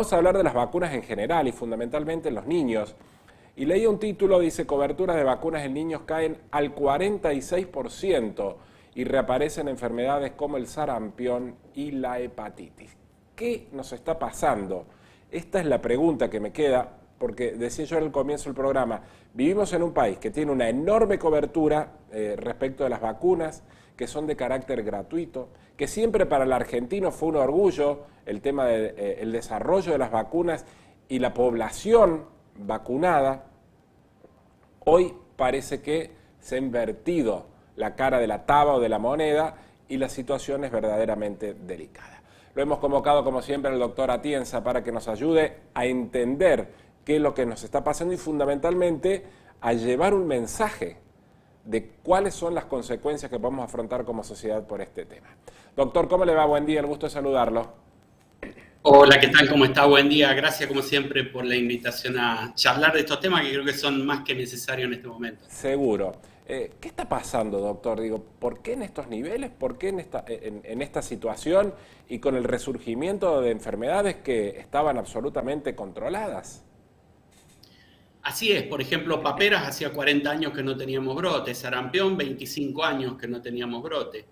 Vamos a hablar de las vacunas en general y fundamentalmente en los niños. Y leí un título, dice, coberturas de vacunas en niños caen al 46% y reaparecen enfermedades como el sarampión y la hepatitis. ¿Qué nos está pasando? Esta es la pregunta que me queda, porque decía yo al comienzo del programa, vivimos en un país que tiene una enorme cobertura respecto de las vacunas, que son de carácter gratuito, que siempre para el argentino fue un orgullo el tema del desarrollo de las vacunas y la población vacunada. Hoy parece que se ha invertido la cara de la taba o de la moneda y la situación es verdaderamente delicada. Lo hemos convocado como siempre al doctor Atienza para que nos ayude a entender qué es lo que nos está pasando y fundamentalmente a llevar un mensaje de cuáles son las consecuencias que podemos afrontar como sociedad por este tema. Doctor, ¿cómo le va? Buen día, el gusto de saludarlo. Hola, ¿qué tal? ¿Cómo está? Buen día. Gracias, como siempre, por la invitación a charlar de estos temas que creo que son más que necesarios en este momento. Seguro. ¿Qué está pasando, doctor? Digo, ¿por qué en estos niveles? ¿Por qué en esta situación y con el resurgimiento de enfermedades que estaban absolutamente controladas? Así es, por ejemplo, paperas, hacía 40 años que no teníamos brote, sarampión, 25 años que no teníamos brote.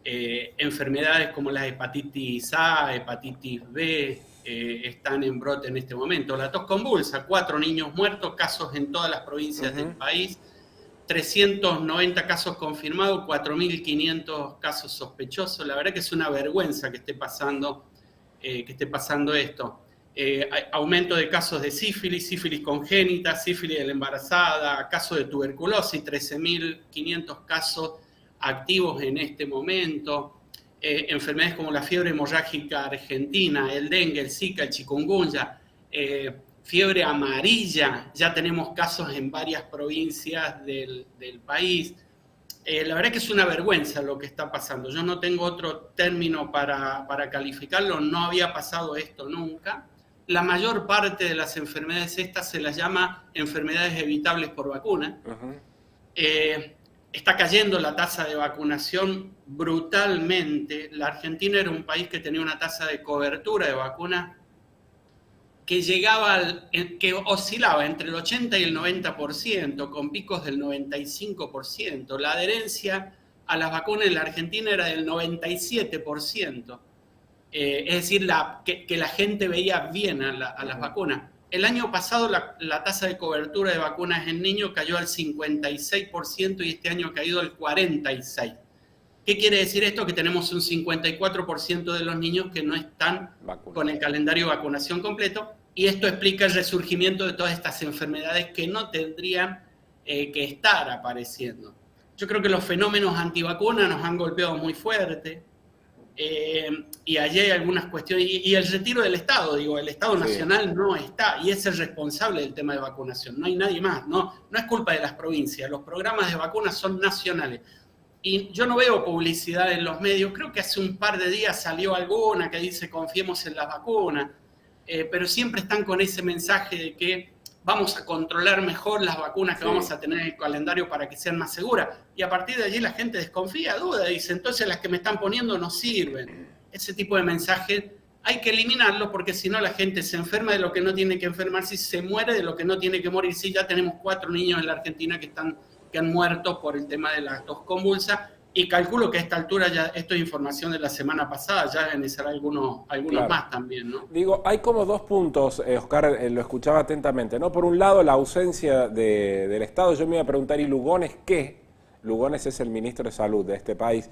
Enfermedades como la hepatitis A, hepatitis B, están en brote en este momento. La tos convulsa, 4 niños muertos, casos en todas las provincias del país, 390 casos confirmados, 4.500 casos sospechosos. La verdad que es una vergüenza que esté pasando esto. Aumento de casos de sífilis, sífilis congénita, sífilis de la embarazada, casos de tuberculosis, 13.500 casos activos en este momento. Enfermedades como la fiebre hemorrágica argentina, el dengue, el zika, el chikungunya, fiebre amarilla, ya tenemos casos en varias provincias del país. La verdad que es una vergüenza lo que está pasando. Yo no tengo otro término para calificarlo, no había pasado esto nunca. La mayor parte de las enfermedades estas se las llama enfermedades evitables por vacuna. Está cayendo la tasa de vacunación brutalmente. La Argentina era un país que tenía una tasa de cobertura de vacuna que oscilaba entre el 80 y el 90%, con picos del 95%. La adherencia a las vacunas en la Argentina era del 97%. Es decir, que la gente veía bien a las vacunas. El año pasado la tasa de cobertura de vacunas en niños cayó al 56% y este año ha caído al 46%. ¿Qué quiere decir esto? Que tenemos un 54% de los niños que no están con el calendario de vacunación completo y esto explica el resurgimiento de todas estas enfermedades que no tendrían que estar apareciendo. Yo creo que los fenómenos antivacunas nos han golpeado muy fuerte. Y allí hay algunas cuestiones, y el retiro del Estado, el Estado Nacional no está, y es el responsable del tema de vacunación, no hay nadie más, no es culpa de las provincias, los programas de vacunas son nacionales, y yo no veo publicidad en los medios, creo que hace un par de días salió alguna que dice confiemos en las vacunas, pero siempre están con ese mensaje de que vamos a controlar mejor las vacunas que vamos a tener en el calendario para que sean más seguras. Y a partir de allí la gente desconfía, duda, dice, entonces las que me están poniendo no sirven. Ese tipo de mensajes hay que eliminarlos porque si no la gente se enferma de lo que no tiene que enfermarse y se muere de lo que no tiene que morir. Sí, ya tenemos 4 niños en la Argentina que han muerto por el tema de la tos convulsa. Y calculo que a esta altura ya esto es información de la semana pasada, ya deben ser algunos claro. Más también, ¿no? Digo, hay como 2 puntos, Oscar, lo escuchaba atentamente, ¿no? Por un lado, la ausencia del Estado. Yo me iba a preguntar, ¿y Lugones qué? Lugones es el ministro de Salud de este país.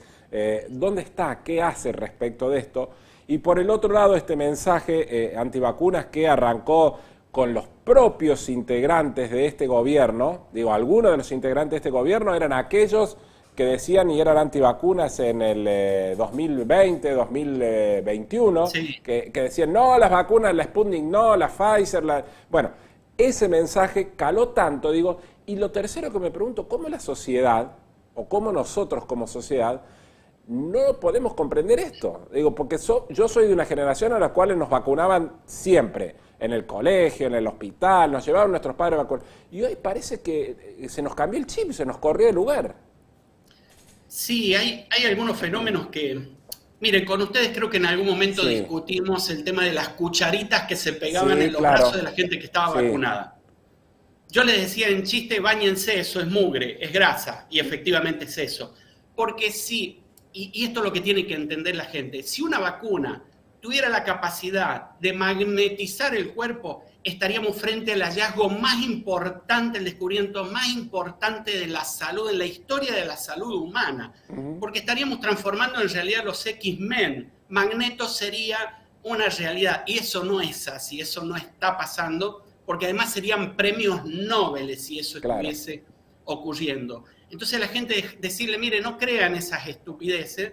¿Dónde está? ¿Qué hace respecto de esto? Y por el otro lado, este mensaje antivacunas que arrancó con los propios integrantes de este gobierno. Digo, algunos de los integrantes de este gobierno eran aquellos que decían y eran antivacunas en el 2020, 2021, que decían, no, las vacunas, la Sputnik no, la Pfizer, Bueno, ese mensaje caló tanto, digo, y lo tercero que me pregunto, ¿cómo la sociedad, o cómo nosotros como sociedad, no podemos comprender esto? Digo, porque yo soy de una generación a la cual nos vacunaban siempre, en el colegio, en el hospital, nos llevaban nuestros padres a vacunar, y hoy parece que se nos cambió el chip, se nos corrió el lugar. Sí, hay algunos fenómenos que Miren, con ustedes creo que en algún momento Sí, discutimos el tema de las cucharitas que se pegaban sí, en los brazos de claro. la gente que estaba Sí. vacunada. Yo les decía en chiste, báñense, eso es mugre, es grasa, y efectivamente es eso. Porque sí, y esto es lo que tiene que entender la gente, si una vacuna tuviera la capacidad de magnetizar el cuerpo, estaríamos frente al hallazgo más importante, el descubrimiento más importante de la salud, en la historia de la salud humana, porque estaríamos transformando en realidad los X-Men. Magneto sería una realidad, y eso no es así, eso no está pasando, porque además serían premios Nobel si eso Claro. estuviese ocurriendo. Entonces la gente decirle, mire, no crean esas estupideces,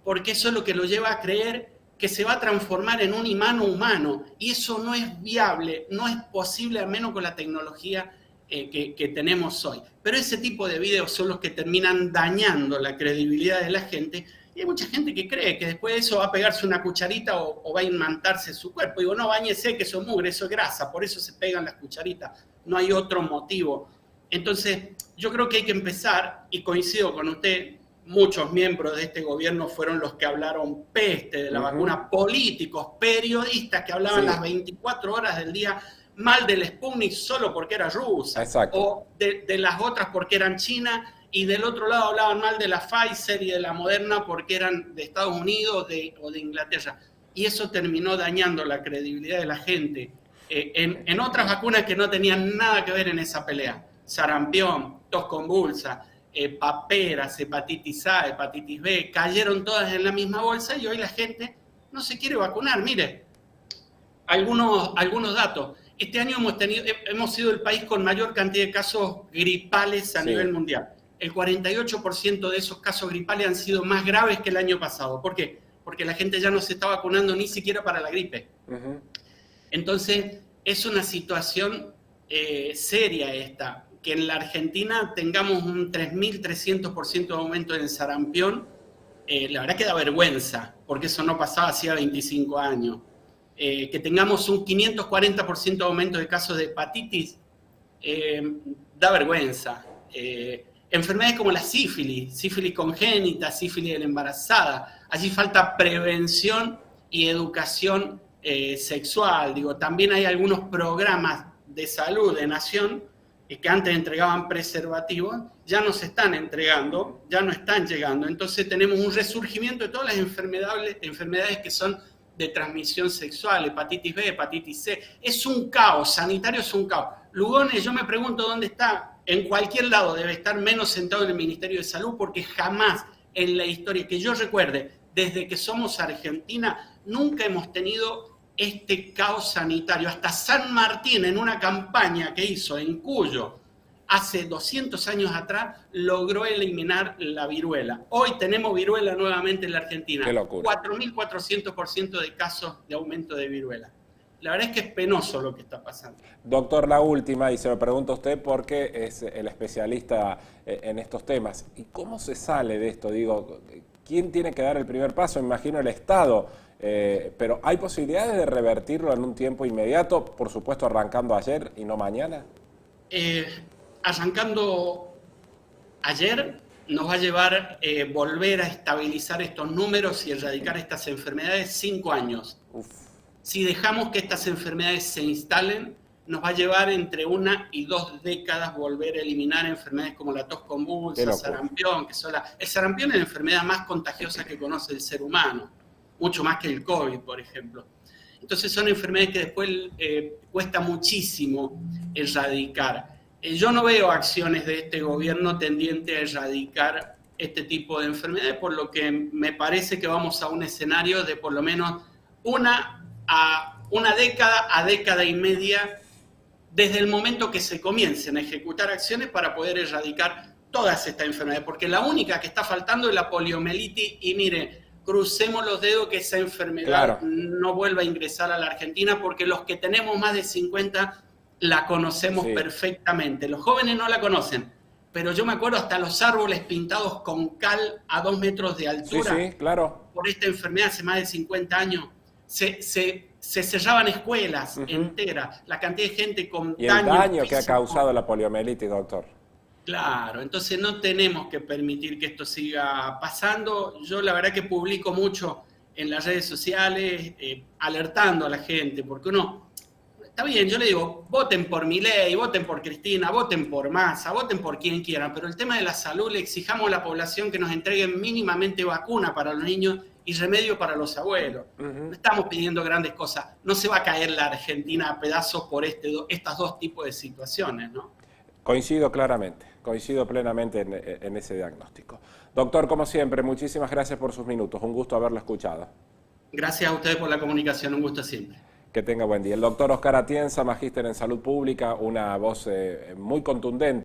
porque eso es lo que lo lleva a creer que se va a transformar en un imán humano, y eso no es viable, no es posible, al menos con la tecnología que tenemos hoy. Pero ese tipo de videos son los que terminan dañando la credibilidad de la gente, y hay mucha gente que cree que después de eso va a pegarse una cucharita o va a imantarse su cuerpo. Digo, no, báñese, que eso es mugre, eso es grasa, por eso se pegan las cucharitas, no hay otro motivo. Entonces, yo creo que hay que empezar, y coincido con usted, muchos miembros de este gobierno fueron los que hablaron peste de la vacuna, políticos, periodistas que hablaban las 24 horas del día mal del Sputnik solo porque era rusa, Exacto. o de las otras porque eran China, y del otro lado hablaban mal de la Pfizer y de la Moderna porque eran de Estados Unidos o de Inglaterra. Y eso terminó dañando la credibilidad de la gente en otras vacunas que no tenían nada que ver en esa pelea. Sarampión, tos convulsa, paperas, hepatitis A, hepatitis B, cayeron todas en la misma bolsa, y hoy la gente no se quiere vacunar. Mire, algunos datos. Este año hemos sido el país con mayor cantidad de casos gripales a nivel mundial. El 48% de esos casos gripales han sido más graves que el año pasado. ¿Por qué? Porque la gente ya no se está vacunando ni siquiera para la gripe. Entonces, es una situación seria esta. Que en la Argentina tengamos un 3.300% de aumento en sarampión, la verdad que da vergüenza, porque eso no pasaba hacía 25 años. Que tengamos un 540% de aumento de casos de hepatitis, da vergüenza. Enfermedades como la sífilis congénita, sífilis de la embarazada, allí falta prevención y educación sexual. Digo, también hay algunos programas de salud de nación que antes entregaban preservativos, ya no se están entregando, ya no están llegando. Entonces tenemos un resurgimiento de todas las enfermedades que son de transmisión sexual, hepatitis B, hepatitis C. Es un caos, sanitario es un caos. Lugones, yo me pregunto dónde está. En cualquier lado debe estar, menos sentado en el Ministerio de Salud, porque jamás en la historia que yo recuerde, desde que somos Argentina, nunca hemos tenido este caos sanitario. Hasta San Martín, en una campaña que hizo en Cuyo hace 200 años atrás, logró eliminar la viruela. Hoy tenemos viruela nuevamente en la Argentina. Qué locura. 4.400% de casos de aumento de viruela. La verdad es que es penoso lo que está pasando. Doctor, la última, y se lo pregunto a usted porque es el especialista en estos temas. ¿Y cómo se sale de esto? Digo, ¿quién tiene que dar el primer paso? Me imagino el Estado. Pero ¿hay posibilidades de revertirlo en un tiempo inmediato? Por supuesto, arrancando ayer y no mañana. Arrancando ayer nos va a llevar volver a estabilizar estos números y erradicar estas enfermedades 5 años. Si dejamos que estas enfermedades se instalen, nos va a llevar entre 1 y 2 décadas volver a eliminar enfermedades como la tos convulsa, sarampión, que son el sarampión es la enfermedad más contagiosa que conoce el ser humano, mucho más que el COVID, por ejemplo. Entonces son enfermedades que después cuesta muchísimo erradicar. Yo no veo acciones de este gobierno tendiente a erradicar este tipo de enfermedades, por lo que me parece que vamos a un escenario de por lo menos una década a década y media desde el momento que se comiencen a ejecutar acciones para poder erradicar todas estas enfermedades, porque la única que está faltando es la poliomielitis, y mire, crucemos los dedos que esa enfermedad no vuelva a ingresar a la Argentina, porque los que tenemos más de 50 la conocemos perfectamente. Los jóvenes no la conocen, pero yo me acuerdo hasta los árboles pintados con cal a 2 metros de altura. Por esta enfermedad hace más de 50 años. Se cerraban escuelas enteras, la cantidad de gente con daño. ¿Y el daño que ha causado la poliomielitis, doctor? Claro, entonces no tenemos que permitir que esto siga pasando. Yo la verdad que publico mucho en las redes sociales, alertando a la gente, porque uno, está bien, yo le digo, voten por Milei, voten por Cristina, voten por Massa, voten por quien quieran, pero el tema de la salud le exijamos a la población que nos entreguen mínimamente vacuna para los niños y remedio para los abuelos. No estamos pidiendo grandes cosas. No se va a caer la Argentina a pedazos por estas dos tipos de situaciones, ¿no? Coincido claramente, coincido plenamente en ese diagnóstico. Doctor, como siempre, muchísimas gracias por sus minutos. Un gusto haberlo escuchado. Gracias a ustedes por la comunicación. Un gusto siempre. Que tenga buen día. El doctor Oscar Atienza, magíster en salud pública, una voz muy contundente.